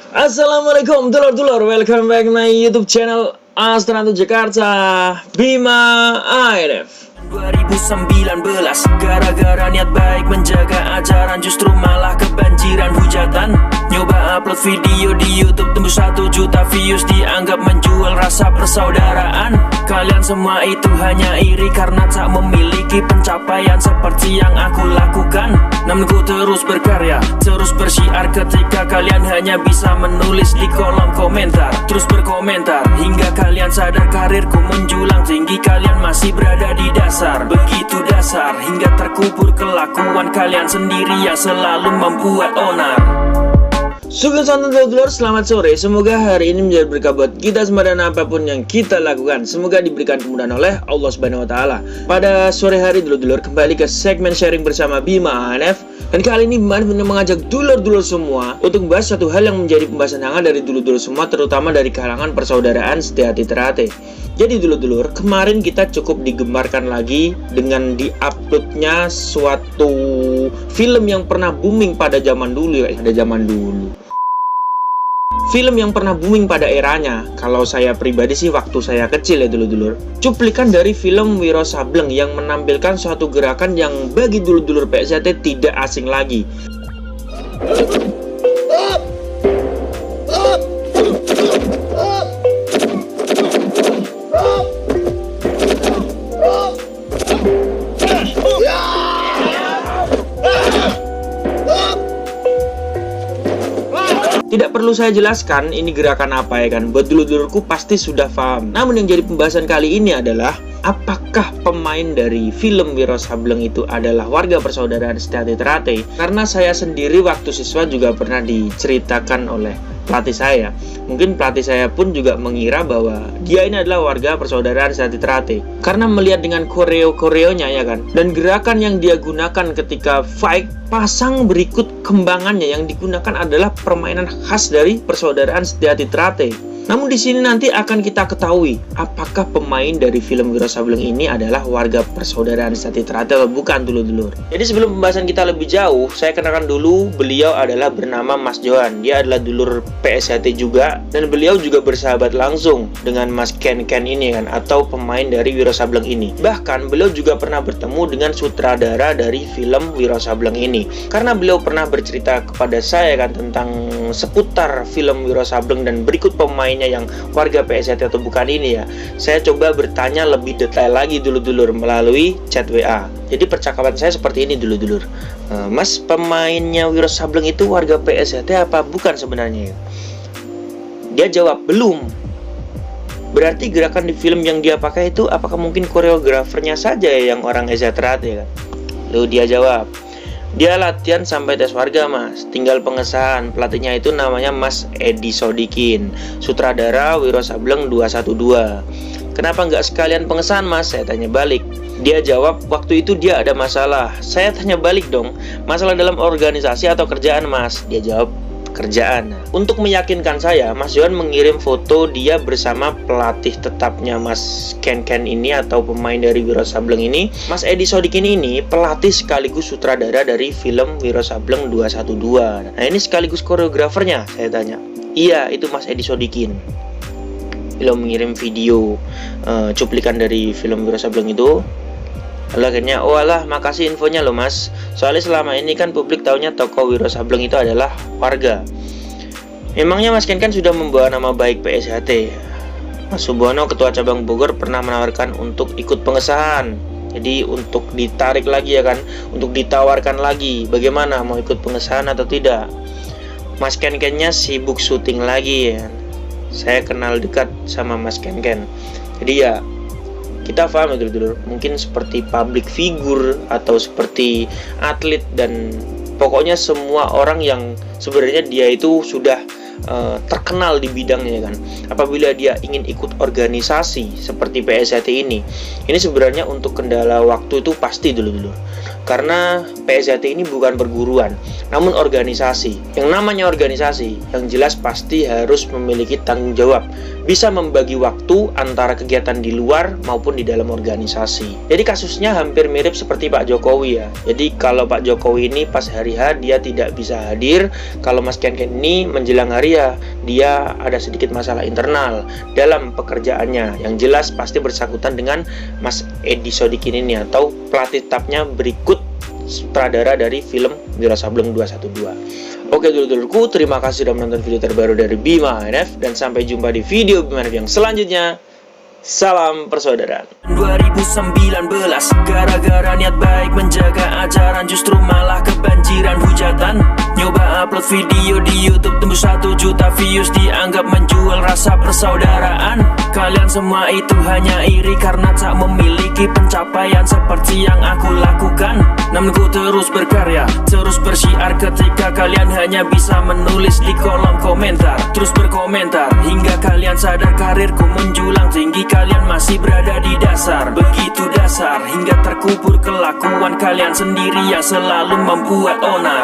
Assalamualaikum dulur-dulur, welcome back my YouTube channel Astronauta Jakarta Bima ANF. 2019, gara-gara niat baik menjaga ajaran, justru malah kebanjiran hujatan. Nyoba upload video di YouTube tembus 1 juta views, dianggap menjual rasa persaudaraan. Kalian semua itu hanya iri karena tak memiliki pencapaian seperti yang aku lakukan. Namun ku terus berkarya, terus bersiar ketika kalian hanya bisa menulis di kolom komentar. Terus berkomentar hingga kalian sadar karirku menjulang tinggi, kalian masih berada di dasar. Begitu dasar hingga terkubur kelakuan kalian sendiri yang selalu membuat onar. Sugeng santan dulur, selamat sore. Semoga hari ini menjadi berkah buat kita semua dan apapun yang kita lakukan. Semoga diberikan kemudahan oleh Allah Subhanahu wa taala. Pada sore hari dulur-dulur, kembali ke segmen sharing bersama Bima ANF. Dan kali ini Bima ANF mengajak dulur-dulur semua untuk membahas satu hal yang menjadi pembahasan hangat dari dulur-dulur semua, terutama dari kalangan persaudaraan sejati teratai. Jadi dulur-dulur, kemarin kita cukup digembarkan lagi dengan diuploadnya suatu film yang pernah booming pada zaman dulu ya, film yang pernah booming pada eranya. Kalau saya pribadi sih waktu saya kecil ya dulur-dulur. Cuplikan dari film Wiro Sableng yang menampilkan suatu gerakan yang bagi dulur-dulur PSAT tidak asing lagi. Tidak perlu saya jelaskan ini gerakan apa ya kan, buat dulur-dulurku pasti sudah paham. Namun yang jadi pembahasan kali ini adalah apakah pemain dari film Wiro Sableng itu adalah warga persaudaraan sejati teratai? Karena saya sendiri waktu siswa juga pernah diceritakan oleh pelatih saya. Mungkin pelatih saya pun juga mengira bahwa dia ini adalah warga persaudaraan sejati teratai karena melihat dengan koreo-koreonya ya kan, dan gerakan yang dia gunakan ketika fight. Pasang berikut kembangannya yang digunakan adalah permainan khas dari persaudaraan sejati teratai. Namun di sini nanti akan kita ketahui apakah pemain dari film Wiro Sableng ini adalah warga persaudaraan sejati teratai atau bukan dulur-dulur. Jadi sebelum pembahasan kita lebih jauh, saya kenalkan dulu, beliau adalah bernama Mas Johan. Dia adalah dulur PSAT juga, dan beliau juga bersahabat langsung dengan Mas Ken ini kan, atau pemain dari Wiro Sableng ini. Bahkan beliau juga pernah bertemu dengan sutradara dari film Wiro Sableng ini, karena beliau pernah bercerita kepada saya kan tentang seputar film Wiro Sableng dan berikut pemain yang warga PSAT atau bukan ini ya. Saya coba bertanya lebih detail lagi dulur-dulur melalui chat WA. Jadi percakapan saya seperti ini dulur-dulur. Mas, pemainnya Wiro Sableng itu warga PSAT apa bukan sebenarnya? Dia jawab, belum. Berarti gerakan di film yang dia pakai itu apakah mungkin koreografernya saja yang orang Ezatrat ya kan? Lalu dia jawab, dia latihan sampai tes warga mas, tinggal pengesahan. Pelatihnya itu namanya Mas Edi Sodikin, sutradara Wiro Sableng 212. Kenapa nggak sekalian pengesahan mas? Saya tanya balik. Dia jawab, waktu itu dia ada masalah. Saya tanya balik dong, masalah dalam organisasi atau kerjaan mas? Dia jawab, kerjaan. Untuk meyakinkan saya, Mas Johan mengirim foto dia bersama pelatih tetapnya Mas Ken ini atau pemain dari Wiro Sableng ini. Mas Edi Sodikin ini pelatih sekaligus sutradara dari film Wiro Sableng 212. Nah ini sekaligus koreografernya, saya tanya. Iya, itu Mas Edi Sodikin. Beliau mengirim video cuplikan dari film Wiro Sableng itu. Lalu akhirnya, oh alah, makasih infonya loh mas. Soalnya selama ini kan publik taunya tokoh Wiro Sableng itu adalah warga. Memangnya Mas Ken kan sudah membawa nama baik PSAT. Mas Subono, ketua cabang Bogor, pernah menawarkan untuk ikut pengesahan. Jadi untuk ditarik lagi ya kan, untuk ditawarkan lagi bagaimana mau ikut pengesahan atau tidak. Mas Ken-nya sibuk syuting lagi ya. Saya kenal dekat sama Mas Ken. Jadi ya kita paham ya dulur-dulur, mungkin seperti public figure atau seperti atlet dan pokoknya semua orang yang sebenarnya dia itu sudah terkenal di bidangnya kan. Apabila dia ingin ikut organisasi seperti PSAT ini sebenarnya untuk kendala waktu itu pasti dulur-dulur. Karena PSHT ini bukan perguruan, namun organisasi. Yang namanya organisasi, yang jelas pasti harus memiliki tanggung jawab, bisa membagi waktu antara kegiatan di luar maupun di dalam organisasi. Jadi kasusnya hampir mirip seperti Pak Jokowi ya. Jadi kalau Pak Jokowi ini pas hari H dia tidak bisa hadir, kalau Mas Ken ini menjelang hari ya dia ada sedikit masalah internal dalam pekerjaannya. Yang jelas pasti bersangkutan dengan Mas Edi Sodikin ini atau pelatih tetapnya berikut sutradara dari film Wiro Sableng 212. Oke dulur-dulurku, terima kasih sudah menonton video terbaru dari Bima NF dan sampai jumpa di video Bima NF yang selanjutnya. Salam persaudaraan. 2019, gara-gara niat baik menjaga ajaran, justru malah kebanjiran hujatan. Nyoba upload video di YouTube tembus 1 juta views, dianggap menjual rasa persaudaraan. Kalian semua itu hanya iri karena tak memiliki pencapaian seperti yang aku lakukan. Namun ku terus berkarya, terus bersiar ketika kalian hanya bisa menulis di kolom komentar. Terus berkomentar hingga kalian sadar karirku menjulang tinggi, kalian masih berada di dasar. Begitu dasar hingga terkubur kelakuan kalian sendiri yang selalu membuat onar.